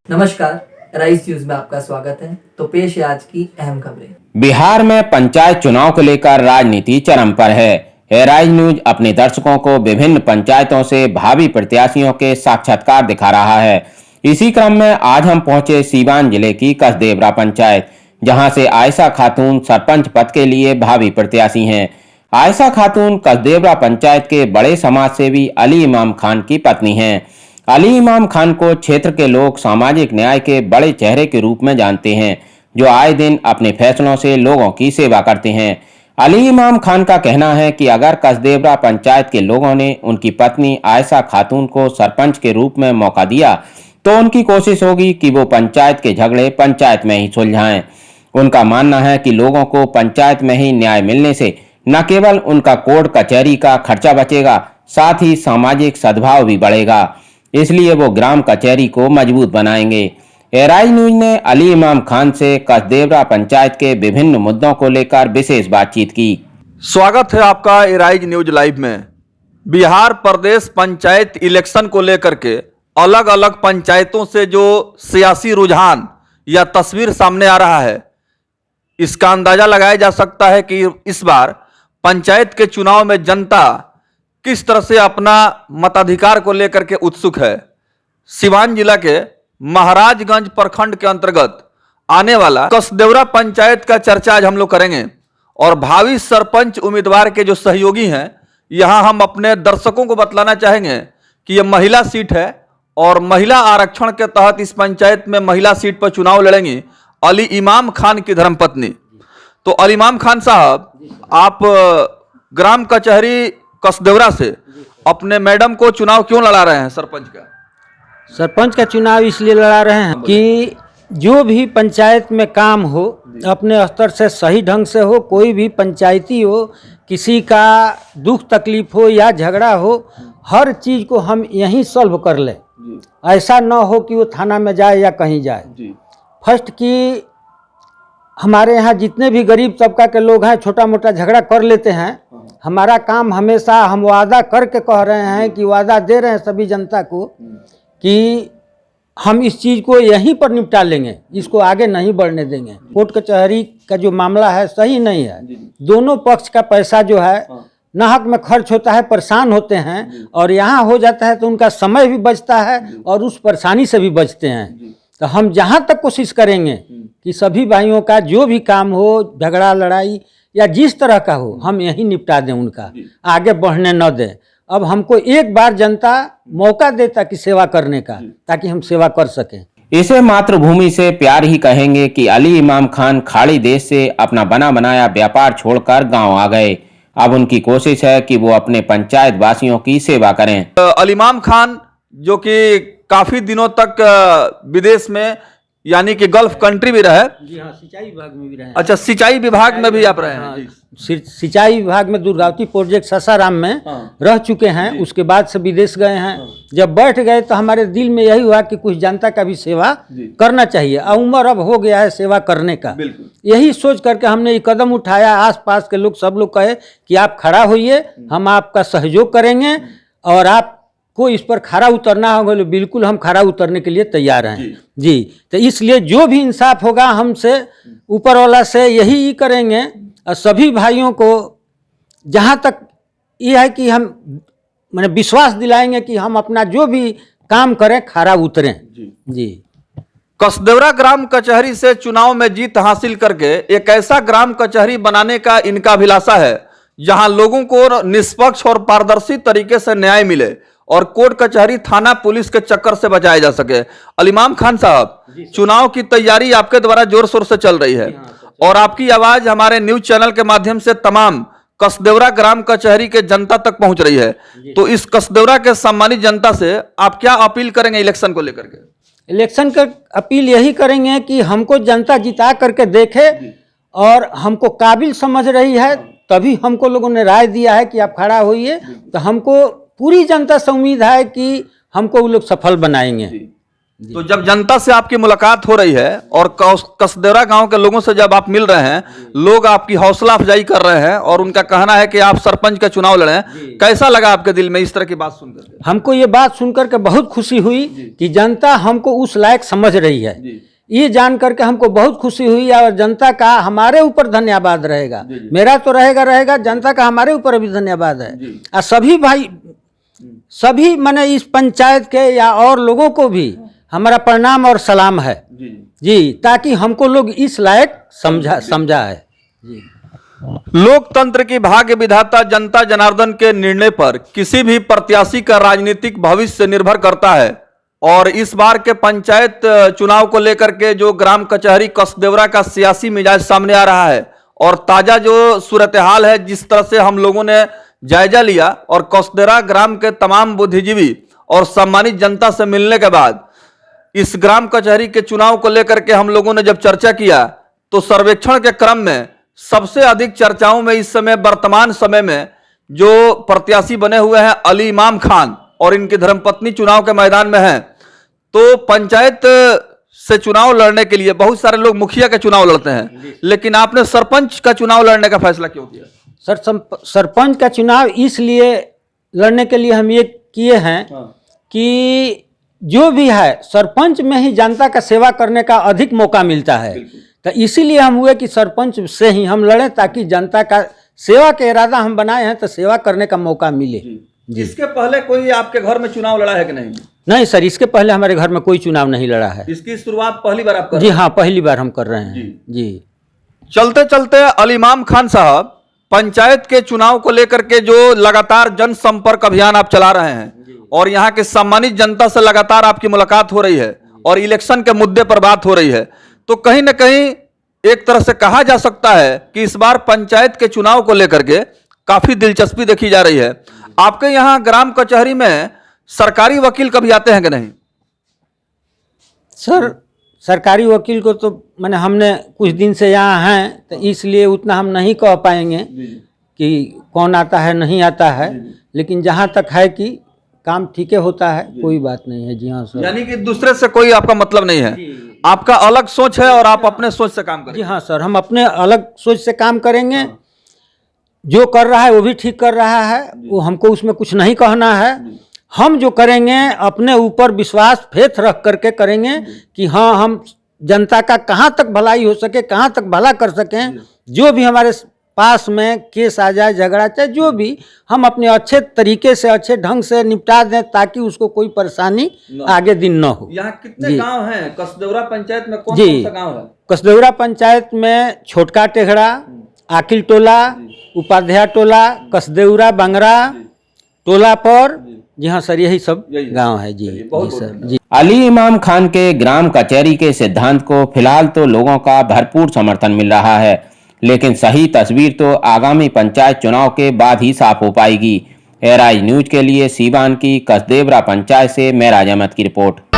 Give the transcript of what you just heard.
नमस्कार, rice news में आपका स्वागत है। तो पेश है आज की अहम खबरें। बिहार में पंचायत चुनाव को लेकर राजनीति चरम पर है। राइस न्यूज अपने दर्शकों को विभिन्न पंचायतों से भावी प्रत्याशियों के साक्षात्कार दिखा रहा है। इसी क्रम में आज हम पहुंचे सीवान जिले की कसदेवरा पंचायत, जहां से आयशा खातून सरपंच पद के लिए भावी प्रत्याशी हैं। आयशा खातून कसदेवरा पंचायत के बड़े समाजसेवी अली इमाम खान की पत्नी हैं। अली इमाम खान को क्षेत्र के लोग सामाजिक न्याय के बड़े चेहरे के रूप में जानते हैं, जो आए दिन अपने फैसलों से लोगों की सेवा करते हैं। अली इमाम खान का कहना है कि अगर कसदेवरा पंचायत के लोगों ने उनकी पत्नी आयशा खातून को सरपंच के रूप में मौका दिया तो उनकी कोशिश होगी कि वो पंचायत के झगड़े पंचायत में ही सुलझाएं। उनका मानना है कि लोगों को पंचायत में ही न्याय मिलने से न केवल उनका कोर्ट कचहरी का खर्चा बचेगा, साथ ही सामाजिक सद्भाव भी बढ़ेगा। इसलिए वो ग्राम कचहरी को मजबूत बनाएंगे। राइस न्यूज ने अली इमाम खान से कसदेवरा पंचायत के विभिन्न मुद्दों को लेकर विशेष बातचीत की। स्वागत है आपका राइस न्यूज लाइव में। बिहार प्रदेश पंचायत इलेक्शन को लेकर के अलग अलग पंचायतों से जो सियासी रुझान या तस्वीर सामने आ रहा है, इसका अंदाजा लगाया जा सकता है कि इस बार पंचायत के चुनाव में जनता किस तरह से अपना मताधिकार को लेकर के उत्सुक है। सिवान जिला के महाराजगंज प्रखंड के अंतर्गत आने वाला कसदेवरा पंचायत का चर्चा आज हम लोग करेंगे और भावी सरपंच उम्मीदवार के जो सहयोगी हैं, यहां हम अपने दर्शकों को बतलाना चाहेंगे कि यह महिला सीट है और महिला आरक्षण के तहत इस पंचायत में महिला सीट पर चुनाव लड़ेंगी अली इमाम खान की धर्मपत्नी। तो अली इमाम खान साहब, आप ग्राम कचहरी कसदेवरा से अपने मैडम को चुनाव क्यों लड़ा रहे हैं सरपंच का? सरपंच का चुनाव इसलिए लड़ा रहे हैं कि जो भी पंचायत में काम हो अपने स्तर से सही ढंग से हो, कोई भी पंचायती हो, किसी का दुख तकलीफ हो या झगड़ा हो, हर चीज़ को हम यहीं सॉल्व कर लें। ऐसा ना हो कि वो थाना में जाए या कहीं जाए। फर्स्ट कि हमारे यहाँ जितने भी गरीब तबका के लोग हैं छोटा मोटा झगड़ा कर लेते हैं। हमारा काम हमेशा, हम वादा करके कह रहे हैं कि वादा दे रहे हैं सभी जनता को कि हम इस चीज़ को यहीं पर निपटा लेंगे, इसको आगे नहीं बढ़ने देंगे। कोर्ट कचहरी का जो मामला है सही नहीं है। दोनों पक्ष का पैसा जो है नाहक में खर्च होता है, परेशान होते हैं, और यहाँ हो जाता है तो उनका समय भी बचता है और उस परेशानी से भी बचते हैं। तो हम जहाँ तक कोशिश करेंगे कि सभी भाइयों का जो भी काम हो, झगड़ा लड़ाई या जिस तरह का हो, हम यहीं निपटा दें, उनका आगे बढ़ने न दें। अब हमको एक बार जनता मौका दे ताकि सेवा करने का, ताकि हम सेवा कर सकें। इसे मातृभूमि से प्यार ही कहेंगे कि अली इमाम खान खाड़ी देश से अपना बना बनाया व्यापार छोड़कर गांव आ गए। अब उनकी कोशिश है कि वो अपने पंचायत वासियों की सेवा करें। अली इमाम खान जो कि काफी दिनों तक विदेश में यानी कि गल्फ कंट्री भी रहे। जी हाँ, सिंचाई विभाग में भी रहे। अच्छा, सिंचाई विभाग में भी आप रहे हैं? सिंचाई विभाग में दुर्गावती प्रोजेक्ट सासाराम में रह चुके हैं। उसके बाद से विदेश गए हैं। जब बैठ गए तो हमारे दिल में यही हुआ कि कुछ जनता का भी सेवा करना चाहिए। उम्र अब हो गया है सेवा करने का। यही सोच करके हमने ये कदम उठाया। आसपास के लोग सब लोग कहे कि आप खड़ा होइए, हम आपका सहयोग करेंगे और आप को इस पर खरा उतरना होगा। बिल्कुल हम खरा उतरने के लिए तैयार हैं जी। तो इसलिए जो भी इंसाफ होगा हमसे ऊपर वाला से यही करेंगे। और सभी भाइयों को जहाँ तक ये है कि हम मैंने विश्वास दिलाएंगे कि हम अपना जो भी काम करें खरा उतरें जी। कसदेवरा ग्राम कचहरी से चुनाव में जीत हासिल करके एक ऐसा ग्राम कचहरी बनाने का इनका अभिलाषा है जहां लोगों को निष्पक्ष और पारदर्शी तरीके से न्याय मिले और कोर्ट कचहरी थाना पुलिस के चक्कर से बचाया जा सके। अली इमाम खान साहब, चुनाव की तैयारी आपके द्वारा जोर शोर से चल रही है और आपकी आवाज हमारे न्यूज चैनल के माध्यम से तमाम कसदेवरा ग्राम कचहरी के जनता तक पहुंच रही है। तो इस कसदेवरा के सम्मानित जनता से आप क्या अपील करेंगे इलेक्शन को लेकर के? इलेक्शन का अपील यही करेंगे कि हमको जनता जिता करके देखे और हमको काबिल समझ रही है, तभी हमको लोगों ने राय दिया है कि आप खड़ा होइए। तो हमको पूरी जनता से उम्मीद है कि हमको वो लोग सफल बनाएंगे तो जब जनता से आपकी मुलाकात हो रही है और कसदेवरा गांव के लोगों से जब आप मिल रहे हैं, लोग आपकी हौसला अफजाई कर रहे हैं और उनका कहना है कि आप सरपंच का चुनाव लड़े, कैसा लगा आपके दिल में इस तरह की बात सुनकर? हमको ये बात सुनकर के बहुत खुशी हुई कि जनता हमको उस लायक समझ रही है। ये जान करके हमको बहुत खुशी हुई और जनता का हमारे ऊपर धन्यवाद रहेगा। मेरा तो रहेगा, जनता का हमारे ऊपर भी धन्यवाद है। और सभी भाई, सभी माने इस पंचायत के या और लोगों को भी हमारा प्रणाम और सलाम है जी, ताकि हमको लोग इस लायक समझा है जी। लोकतंत्र की भाग्य विधाता जनता जनार्दन के निर्णय पर किसी भी प्रत्याशी का राजनीतिक भविष्य निर्भर करता है और इस बार के पंचायत चुनाव को लेकर के जो ग्राम कचहरी कसदेवरा का सियासी मिजाज सामने आ रहा है और ताजा जो सूरत हाल है, जिस तरह से हम लोगों ने जायजा लिया और कसदेवरा ग्राम के तमाम बुद्धिजीवी और सम्मानित जनता से मिलने के बाद इस ग्राम कचहरी के चुनाव को लेकर के हम लोगों ने जब चर्चा किया तो सर्वेक्षण के क्रम में सबसे अधिक चर्चाओं में इस समय वर्तमान समय में जो प्रत्याशी बने हुए हैं अली इमाम खान और इनकी धर्मपत्नी चुनाव के मैदान में हैं। तो पंचायत से चुनाव लड़ने के लिए बहुत सारे लोग मुखिया का चुनाव लड़ते हैं, लेकिन आपने सरपंच का चुनाव लड़ने का फैसला क्यों किया? सरपंच का चुनाव इसलिए लड़ने के लिए हम ये किए हैं कि जो भी है सरपंच में ही जनता का सेवा करने का अधिक मौका मिलता है। तो इसीलिए हम हुए कि सरपंच से ही हम लड़ें ताकि जनता का सेवा का इरादा हम बनाए हैं तो सेवा करने का मौका मिले जी। इसके पहले कोई आपके घर में चुनाव लड़ा है कि नहीं? नहीं सर, इसके पहले हमारे घर में कोई चुनाव नहीं लड़ा है। इसकी शुरुआत पहली बार आप कर जी हाँ, पहली बार हम कर रहे हैं जी। चलते चलते अली इमाम खान साहब, पंचायत के चुनाव को लेकर के जो लगातार जनसंपर्क अभियान आप चला रहे हैं और यहाँ के सम्मानित जनता से लगातार आपकी मुलाकात हो रही है और इलेक्शन के मुद्दे पर बात हो रही है, तो कहीं ना कहीं एक तरह से कहा जा सकता है कि इस बार पंचायत के चुनाव को लेकर के काफी दिलचस्पी देखी जा रही है। आपके यहाँ ग्राम कचहरी में सरकारी वकील कभी आते हैं कि नहीं? सर, सरकारी वकील को तो मैंने हमने कुछ दिन से यहाँ हैं तो इसलिए उतना हम नहीं कह पाएंगे कि कौन आता है नहीं आता है, लेकिन जहाँ तक है कि काम ठीक होता है, कोई बात नहीं है। जी हाँ सर। यानी कि दूसरे से कोई आपका मतलब नहीं है, आपका अलग सोच है और आप अपने सोच से काम करेंगे? जी हाँ सर, हम अपने अलग सोच से काम करेंगे। जो कर रहा है वो भी ठीक कर रहा है, वो हमको उसमें कुछ नहीं कहना है। हम जो करेंगे अपने ऊपर विश्वास फेथ रख करके करेंगे कि हाँ, हम जनता का कहाँ तक भलाई हो सके, कहाँ तक भला कर सकें। जो भी हमारे पास में केस आ जाए, झगड़ा चाहे जो भी, हम अपने अच्छे तरीके से अच्छे ढंग से निपटा दें ताकि उसको कोई परेशानी आगे दिन न हो। यहाँ कितने गांव हैं कसदेवरा पंचायत में? कौन कौन सा गांव है कसदेवरा पंचायत में? छोटका टेघड़ा, आकिल टोला, उपाध्याय टोला, कसदेवरा, बंगरा टोला पर। जी हाँ सर, यही सब गांव है जी। जी सर जी। अली इमाम खान के ग्राम कचहरी के सिद्धांत को फिलहाल तो लोगों का भरपूर समर्थन मिल रहा है, लेकिन सही तस्वीर तो आगामी पंचायत चुनाव के बाद ही साफ हो पाएगी। एराइज न्यूज के लिए सीवान की कसदेवरा पंचायत से मैं राज अहमद की रिपोर्ट।